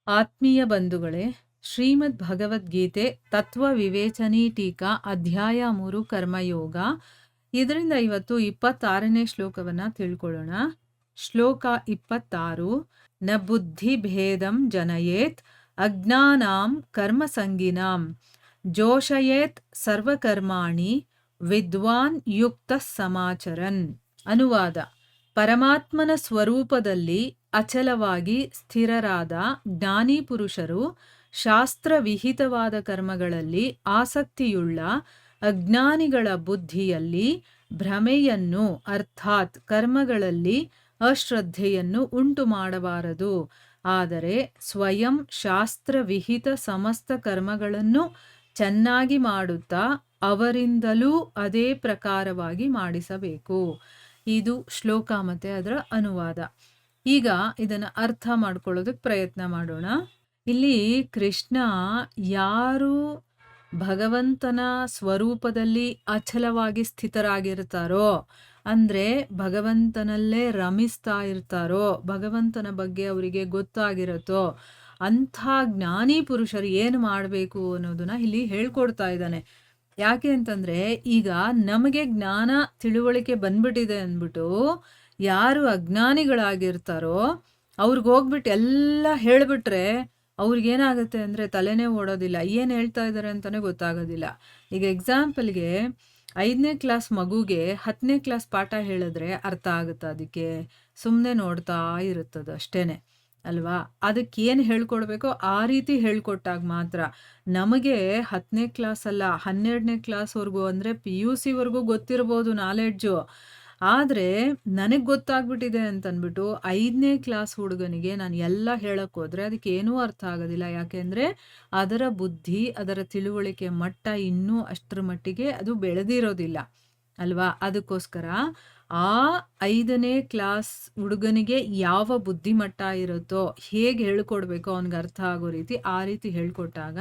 ಆತ್ಮೀಯ ಬಂಧುಗಳೇ, ಶ್ರೀಮದ್ ಭಗವದ್ಗೀತೆ ತತ್ವ ವಿವೇಚನಿ ಟೀಕಾ ಅಧ್ಯಾಯ 3 ಕರ್ಮಯೋಗ. ಇದರಿಂದ ಇವತ್ತು 26ನೇ ಶ್ಲೋಕವನ್ನ ತಿಳ್ಕೊಳ್ಳೋಣ. ಶ್ಲೋಕ 26. ನ ಬುದ್ಧಿ ಭೇದಂ ಜನಯೇತ್ ಅಜ್ಞಾನಾಂ ಕರ್ಮಸಂಗಿನಾಂ ಜೋಷಯೇತ್ ಸರ್ವಕರ್ಮಾಣಿ ವಿದ್ವಾನ್ ಯುಕ್ತ ಸಮಾಚರನ್. ಅನುವಾದ: ಪರಮಾತ್ಮನ ಸ್ವರೂಪದಲ್ಲಿ ಅಚಲವಾಗಿ ಸ್ಥಿರರಾದ ಜ್ಞಾನಿ ಪುರುಷರು ಶಾಸ್ತ್ರವಿಹಿತವಾದ ಕರ್ಮಗಳಲ್ಲಿ ಆಸಕ್ತಿಯುಳ್ಳ ಅಜ್ಞಾನಿಗಳ ಬುದ್ಧಿಯಲ್ಲಿ ಭ್ರಮೆಯನ್ನು ಅರ್ಥಾತ್ ಕರ್ಮಗಳಲ್ಲಿ ಅಶ್ರದ್ಧೆಯನ್ನು ಉಂಟು ಮಾಡಬಾರದು. ಆದರೆ ಸ್ವಯಂ ಶಾಸ್ತ್ರವಿಹಿತ ಸಮಸ್ತ ಕರ್ಮಗಳನ್ನು ಚೆನ್ನಾಗಿ ಮಾಡುತ್ತಾ ಅವರಿಂದಲೂ ಅದೇ ಪ್ರಕಾರವಾಗಿ ಮಾಡಿಸಬೇಕು. ಇದು ಶ್ಲೋಕ ಮತ್ತೆ ಅದರ ಅನುವಾದ. ಈಗ ಇದನ್ನು ಅರ್ಥ ಮಾಡ್ಕೊಳ್ಳೋದಕ್ಕೆ ಪ್ರಯತ್ನ ಮಾಡೋಣ. ಇಲ್ಲಿ ಕೃಷ್ಣ ಯಾರು ಭಗವಂತನ ಸ್ವರೂಪದಲ್ಲಿ ಅಚಲವಾಗಿ ಸ್ಥಿತರಾಗಿರ್ತಾರೋ, ಅಂದರೆ ಭಗವಂತನಲ್ಲೇ ರಮಿಸ್ತಾ ಇರ್ತಾರೋ, ಭಗವಂತನ ಬಗ್ಗೆ ಅವರಿಗೆ ಗೊತ್ತಾಗಿರುತ್ತೋ ಅಂಥ ಜ್ಞಾನಿ ಪುರುಷರು ಏನು ಮಾಡಬೇಕು ಅನ್ನೋದನ್ನ ಇಲ್ಲಿ ಹೇಳ್ಕೊಡ್ತಾ ಇದ್ದಾನೆ. ಯಾಕೆ ಅಂತಂದರೆ, ಈಗ ನಮಗೆ ಜ್ಞಾನ ತಿಳುವಳಿಕೆ ಬಂದ್ಬಿಟ್ಟಿದೆ ಅಂದ್ಬಿಟ್ಟು ಯಾರು ಅಜ್ಞಾನಿಗಳಾಗಿರ್ತಾರೋ ಅವ್ರಿಗೆ ಹೋಗ್ಬಿಟ್ಟು ಎಲ್ಲ ಹೇಳಿಬಿಟ್ರೆ ಅವ್ರಿಗೇನಾಗುತ್ತೆ ಅಂದರೆ ತಲೆನೇ ಓಡೋದಿಲ್ಲ, ಏನು ಹೇಳ್ತಾ ಇದ್ದಾರೆ ಅಂತಲೇ ಗೊತ್ತಾಗೋದಿಲ್ಲ. ಈಗ ಎಕ್ಸಾಂಪಲ್ಗೆ 5ನೇ ಕ್ಲಾಸ್ ಮಗುಗೆ 10ನೇ ಕ್ಲಾಸ್ ಪಾಠ ಹೇಳಿದ್ರೆ ಅರ್ಥ ಆಗುತ್ತೆ, ಅದಕ್ಕೆ ಸುಮ್ಮನೆ ನೋಡ್ತಾ ಇರುತ್ತದೆ ಅಷ್ಟೇ ಅಲ್ವಾ. ಅದಕ್ಕೆ ಏನು ಹೇಳ್ಕೊಡ್ಬೇಕೋ ಆ ರೀತಿ ಹೇಳ್ಕೊಟ್ಟಾಗ ಮಾತ್ರ. ನಮಗೆ 10ನೇ ಕ್ಲಾಸ್ ಅಲ್ಲ 12ನೇ ಕ್ಲಾಸ್ವರೆಗೂ ಅಂದರೆ PUC ಗೊತ್ತಿರ್ಬೋದು ನಾಲೆಡ್ಜು, ಆದರೆ ನನಗೆ ಗೊತ್ತಾಗ್ಬಿಟ್ಟಿದೆ ಅಂತಂದ್ಬಿಟ್ಟು 5ನೇ ಕ್ಲಾಸ್ ಹುಡುಗನಿಗೆ ನಾನು ಎಲ್ಲ ಹೇಳಕ್ಕೆ ಹೋದರೆ ಅದಕ್ಕೆ ಏನೂ ಅರ್ಥ ಆಗೋದಿಲ್ಲ. ಯಾಕೆಂದರೆ ಅದರ ಬುದ್ಧಿ, ಅದರ ತಿಳುವಳಿಕೆ ಮಟ್ಟ ಇನ್ನೂ ಅಷ್ಟರ ಮಟ್ಟಿಗೆ ಅದು ಬೆಳೆದಿರೋದಿಲ್ಲ ಅಲ್ವಾ. ಅದಕ್ಕೋಸ್ಕರ ಆ 5ನೇ ಕ್ಲಾಸ್ ಹುಡುಗನಿಗೆ ಯಾವ ಬುದ್ಧಿಮಟ್ಟ ಇರುತ್ತೋ, ಹೇಗೆ ಹೇಳ್ಕೊಡ್ಬೇಕೋ ಅವನಿಗೆ ಅರ್ಥ ಆಗೋ ರೀತಿ ಆ ರೀತಿ ಹೇಳ್ಕೊಟ್ಟಾಗ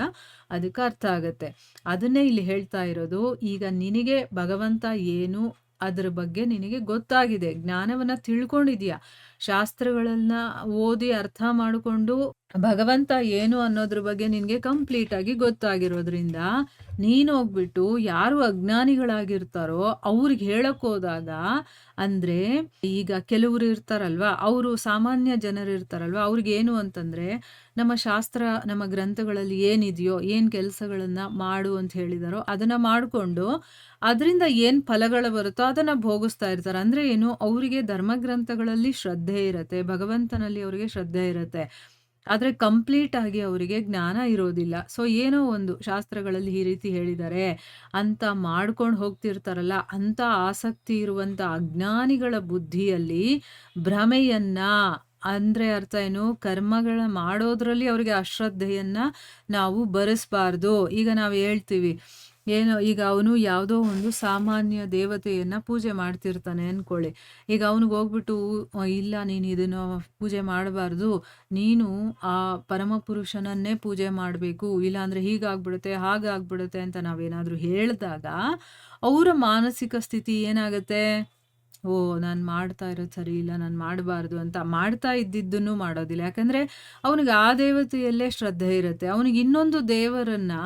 ಅದಕ್ಕೆ ಅರ್ಥ ಆಗುತ್ತೆ. ಅದನ್ನೇ ಇಲ್ಲಿ ಹೇಳ್ತಾ ಇರೋದು. ಈಗ ನಿನಗೆ ಭಗವಂತ ಏನು ಅದ್ರ ಬಗ್ಗೆ ನಿನಗೆ ಗೊತ್ತಾಗಿದೆ, ಜ್ಞಾನವನ್ನು ತಿಳ್ಕೊಂಡಿದೀಯ, ಶಾಸ್ತ್ರಗಳನ್ನ ಓದಿ ಅರ್ಥ ಮಾಡಿಕೊಂಡು ಭಗವಂತ ಏನು ಅನ್ನೋದ್ರ ಬಗ್ಗೆ ನಿನಗೆ ಕಂಪ್ಲೀಟಾಗಿ ಗೊತ್ತಾಗಿರೋದ್ರಿಂದ ನೀನು ಹೋಗ್ಬಿಟ್ಟು ಯಾರು ಅಜ್ಞಾನಿಗಳಾಗಿರ್ತಾರೋ ಅವ್ರಿಗೆ ಹೇಳಕ್ ಹೋದಾಗ, ಅಂದರೆ ಈಗ ಕೆಲವರು ಇರ್ತಾರಲ್ವ, ಅವರು ಸಾಮಾನ್ಯ ಜನರು ಇರ್ತಾರಲ್ವ, ಅವ್ರಿಗೇನು ಅಂತಂದರೆ ನಮ್ಮ ಶಾಸ್ತ್ರ ನಮ್ಮ ಗ್ರಂಥಗಳಲ್ಲಿ ಏನಿದೆಯೋ, ಏನು ಕೆಲಸಗಳನ್ನು ಮಾಡು ಅಂತ ಹೇಳಿದಾರೋ ಅದನ್ನು ಮಾಡಿಕೊಂಡು ಅದರಿಂದ ಏನು ಫಲಗಳು ಬರುತ್ತೋ ಅದನ್ನು ಭೋಗಿಸ್ತಾ ಇರ್ತಾರೆ. ಅಂದರೆ ಏನು, ಅವರಿಗೆ ಧರ್ಮಗ್ರಂಥಗಳಲ್ಲಿ ಶ್ರದ್ಧೆ ಇರುತ್ತೆ, ಭಗವಂತನಲ್ಲಿ ಅವರಿಗೆ ಶ್ರದ್ಧೆ ಇರುತ್ತೆ, ಆದರೆ ಕಂಪ್ಲೀಟ್ ಆಗಿ ಅವರಿಗೆ ಜ್ಞಾನ ಇರೋದಿಲ್ಲ. ಸೊ ಏನೋ ಒಂದು ಶಾಸ್ತ್ರಗಳಲ್ಲಿ ಈ ರೀತಿ ಹೇಳಿದ್ದಾರೆ ಅಂತ ಮಾಡ್ಕೊಂಡು ಹೋಗ್ತಿರ್ತಾರಲ್ಲ, ಅಂಥ ಆಸಕ್ತಿ ಇರುವಂಥ ಅಜ್ಞಾನಿಗಳ ಬುದ್ಧಿಯಲ್ಲಿ ಭ್ರಮೆಯನ್ನ, ಅಂದರೆ ಅರ್ಥ ಏನು, ಕರ್ಮಗಳ ಮಾಡೋದ್ರಲ್ಲಿ ಅವರಿಗೆ ಅಶ್ರದ್ಧೆಯನ್ನು ನಾವು ಬರೆಸ್ಬಾರ್ದು. ಈಗ ನಾವು ಹೇಳ್ತೀವಿ ಏನೋ, ಈಗ ಅವನು ಯಾವುದೋ ಒಂದು ಸಾಮಾನ್ಯ ದೇವತೆಯನ್ನು ಪೂಜೆ ಮಾಡ್ತಿರ್ತಾನೆ ಅಂದ್ಕೊಳ್ಳಿ. ಈಗ ಅವನಿಗೆ ಹೋಗ್ಬಿಟ್ಟು ಇಲ್ಲ ನೀನು ಇದನ್ನು ಪೂಜೆ ಮಾಡಬಾರ್ದು, ನೀನು ಆ ಪರಮಪುರುಷನನ್ನೇ ಪೂಜೆ ಮಾಡಬೇಕು, ಇಲ್ಲಾಂದರೆ ಹೀಗಾಗ್ಬಿಡುತ್ತೆ ಹಾಗಾಗ್ಬಿಡುತ್ತೆ ಅಂತ ನಾವೇನಾದರೂ ಹೇಳಿದಾಗ ಅವರ ಮಾನಸಿಕ ಸ್ಥಿತಿ ಏನಾಗುತ್ತೆ, ಓ ನಾನು ಮಾಡ್ತಾ ಇರೋದು ಸರಿ ಇಲ್ಲ, ನಾನು ಮಾಡಬಾರ್ದು ಅಂತ ಮಾಡ್ತಾ ಇದ್ದಿದ್ದನ್ನು ಮಾಡೋದಿಲ್ಲ. ಯಾಕಂದರೆ ಅವನಿಗೆ ಆ ದೇವತೆಯಲ್ಲೇ ಶ್ರದ್ಧೆ ಇರುತ್ತೆ. ಅವನಿಗೆ ಇನ್ನೊಂದು ದೇವರನ್ನು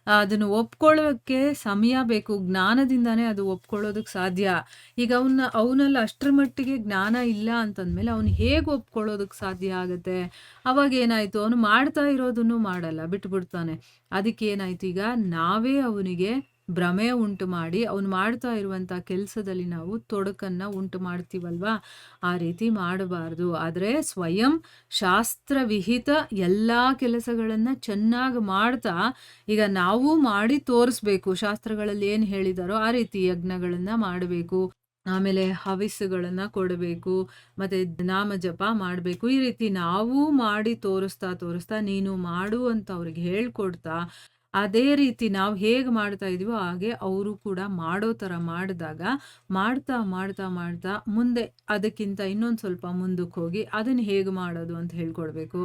ಅದನ್ನು ಒಪ್ಕೊಳ್ಳೋಕ್ಕೆ ಸಮಯ ಬೇಕು, ಜ್ಞಾನದಿಂದಾನೇ ಅದು ಒಪ್ಕೊಳ್ಳೋದಕ್ಕೆ ಸಾಧ್ಯ. ಈಗ ಅವನಲ್ಲಿ ಅಷ್ಟರ ಮಟ್ಟಿಗೆ ಜ್ಞಾನ ಇಲ್ಲ ಅಂತಂದಮೇಲೆ ಅವನು ಹೇಗೆ ಒಪ್ಕೊಳ್ಳೋದಕ್ಕೆ ಸಾಧ್ಯ ಆಗುತ್ತೆ. ಅವಾಗ ಏನಾಯಿತು, ಅವನು ಮಾಡ್ತಾ ಇರೋದನ್ನು ಮಾಡಲ್ಲ, ಬಿಟ್ಬಿಡ್ತಾನೆ. ಅದಕ್ಕೇನಾಯ್ತು, ಈಗ ನಾವೇ ಅವನಿಗೆ ಭ್ರಮೆ ಉಂಟು ಮಾಡಿ ಅವನು ಮಾಡ್ತಾ ಇರುವಂಥ ಕೆಲಸದಲ್ಲಿ ನಾವು ತೊಡಕನ್ನು ಉಂಟು ಮಾಡ್ತೀವಲ್ವಾ, ಆ ರೀತಿ ಮಾಡಬಾರ್ದು. ಆದರೆ ಸ್ವಯಂ ಶಾಸ್ತ್ರವಿಹಿತ ಎಲ್ಲ ಕೆಲಸಗಳನ್ನು ಚೆನ್ನಾಗಿ ಮಾಡ್ತಾ ಈಗ ನಾವು ಮಾಡಿ ತೋರಿಸ್ಬೇಕು. ಶಾಸ್ತ್ರಗಳಲ್ಲಿ ಏನು ಹೇಳಿದಾರೋ ಆ ರೀತಿ ಯಜ್ಞಗಳನ್ನು ಮಾಡಬೇಕು, ಆಮೇಲೆ ಹವಿಸ್ಸುಗಳನ್ನು ಕೊಡಬೇಕು, ಮತ್ತು ನಾಮ ಜಪ ಮಾಡಬೇಕು. ಈ ರೀತಿ ನಾವು ಮಾಡಿ ತೋರಿಸ್ತಾ ನೀನು ಮಾಡು ಅಂತ ಅವ್ರಿಗೆ ಹೇಳ್ಕೊಡ್ತಾ ಅದೇ ರೀತಿ ನಾವು ಹೇಗೆ ಮಾಡ್ತಾ ಇದೀವೋ ಹಾಗೆ ಅವರು ಕೂಡ ಮಾಡೋ ಥರ ಮಾಡಿದಾಗ, ಮಾಡ್ತಾ, ಮಾಡ್ತಾ, ಮಾಡ್ತಾ ಮುಂದೆ ಅದಕ್ಕಿಂತ ಇನ್ನೊಂದು ಸ್ವಲ್ಪ ಮುಂದಕ್ಕೆ ಹೋಗಿ ಅದನ್ನು ಹೇಗೆ ಮಾಡೋದು ಅಂತ ಹೇಳ್ಕೊಡ್ಬೇಕು.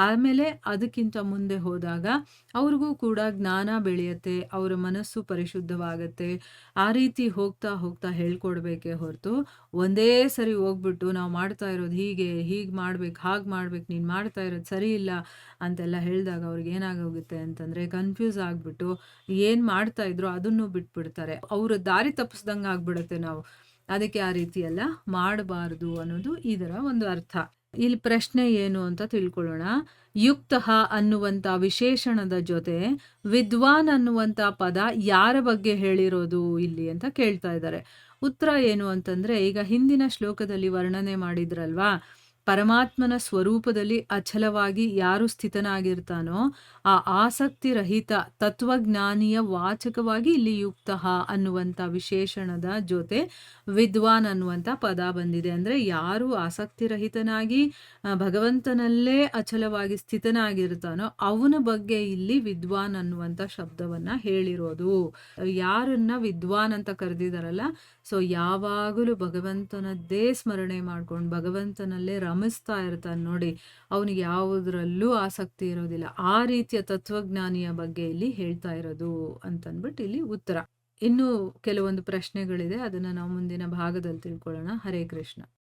ಆಮೇಲೆ ಅದಕ್ಕಿಂತ ಮುಂದೆ ಹೋದಾಗ ಅವ್ರಿಗೂ ಕೂಡ ಜ್ಞಾನ ಬೆಳೆಯುತ್ತೆ, ಅವರ ಮನಸ್ಸು ಪರಿಶುದ್ಧವಾಗತ್ತೆ. ಆ ರೀತಿ ಹೋಗ್ತಾ, ಹೋಗ್ತಾ ಹೇಳ್ಕೊಡ್ಬೇಕೇ ಹೊರತು, ಒಂದೇ ಸರಿ ಹೋಗ್ಬಿಟ್ಟು ನಾವು ಮಾಡ್ತಾ ಇರೋದು ಹೀಗೆ, ಹೀಗೆ ಮಾಡ್ಬೇಕು, ಹಾಗೆ ಮಾಡ್ಬೇಕು, ನೀನು ಮಾಡ್ತಾ ಇರೋದು ಸರಿ ಇಲ್ಲ ಅಂತೆಲ್ಲ ಹೇಳಿದಾಗ ಅವ್ರಿಗೆ ಏನಾಗೋಗುತ್ತೆ ಅಂತಂದರೆ ಕನ್ಫ್ಯೂಸ್ ಆಗಿಬಿಟ್ಟು ಏನು ಮಾಡ್ತಾ ಇದ್ರು ಅದನ್ನು ಬಿಟ್ಬಿಡ್ತಾರೆ. ಅವರು ದಾರಿ ತಪ್ಪಿಸ್ದಂಗೆ ಆಗ್ಬಿಡುತ್ತೆ ನಾವು. ಅದಕ್ಕೆ ಆ ರೀತಿ ಎಲ್ಲ ಮಾಡಬಾರ್ದು ಅನ್ನೋದು ಇದರ ಒಂದು ಅರ್ಥ. ಇಲ್ಲಿ ಪ್ರಶ್ನೆ ಏನು ಅಂತ ತಿಳ್ಕೊಳ್ಳೋಣ. ಯುಕ್ತಃ ಅನ್ನುವಂಥ ವಿಶೇಷಣದ ಜೊತೆ ವಿದ್ವಾನ್ ಅನ್ನುವಂಥ ಪದ ಯಾರ ಬಗ್ಗೆ ಹೇಳಿರೋದು ಇಲ್ಲಿ ಅಂತ ಕೇಳ್ತಾ ಇದ್ದಾರೆ. ಉತ್ತರ ಏನು ಅಂತಂದ್ರೆ, ಈಗ ಹಿಂದಿನ ಶ್ಲೋಕದಲ್ಲಿ ವರ್ಣನೆ ಮಾಡಿದ್ರಲ್ವಾ, ಪರಮಾತ್ಮನ ಸ್ವರೂಪದಲ್ಲಿ ಅಚಲವಾಗಿ ಯಾರು ಸ್ಥಿತನಾಗಿರ್ತಾನೋ ಆ ಆಸಕ್ತಿ ರಹಿತ ತತ್ವಜ್ಞಾನಿಯ ವಾಚಕವಾಗಿ ಇಲ್ಲಿ ಯುಕ್ತಃ ಅನ್ನುವಂಥ ವಿಶೇಷಣದ ಜೊತೆ ವಿದ್ವಾನ್ ಅನ್ನುವಂಥ ಪದ ಬಂದಿದೆ. ಅಂದರೆ ಯಾರು ಆಸಕ್ತಿರಹಿತನಾಗಿ ಭಗವಂತನಲ್ಲೇ ಅಚಲವಾಗಿ ಸ್ಥಿತನಾಗಿರ್ತಾನೋ ಅವನ ಬಗ್ಗೆ ಇಲ್ಲಿ ವಿದ್ವಾನ್ ಅನ್ನುವಂಥ ಶಬ್ದವನ್ನ ಹೇಳಿರೋದು. ಯಾರನ್ನ ವಿದ್ವಾನ್ ಅಂತ ಕರೆದಿದಾರಲ್ಲ, ಸೊ ಯಾವಾಗಲೂ ಭಗವಂತನದ್ದೇ ಸ್ಮರಣೆ ಮಾಡ್ಕೊಂಡು ಭಗವಂತನಲ್ಲೇ ರಮಿಸ್ತಾ ಇರ್ತಾನೆ ನೋಡಿ, ಅವನಿಗೆ ಯಾವುದರಲ್ಲೂ ಆಸಕ್ತಿ ಇರೋದಿಲ್ಲ. ಆ ರೀತಿಯ ತತ್ವಜ್ಞಾನಿಯ ಬಗ್ಗೆ ಇಲ್ಲಿ ಹೇಳ್ತಾ ಇರೋದು ಅಂತಂದ್ಬಿಟ್ಟು ಇಲ್ಲಿ ಉತ್ತರ. ಇನ್ನು ಕೆಲವೊಂದು ಪ್ರಶ್ನೆಗಳಿದೆ, ಅದನ್ನ ನಾವು ಮುಂದಿನ ಭಾಗದಲ್ಲಿ ತಿಳ್ಕೊಳ್ಳೋಣ. ಹರೇ ಕೃಷ್ಣ.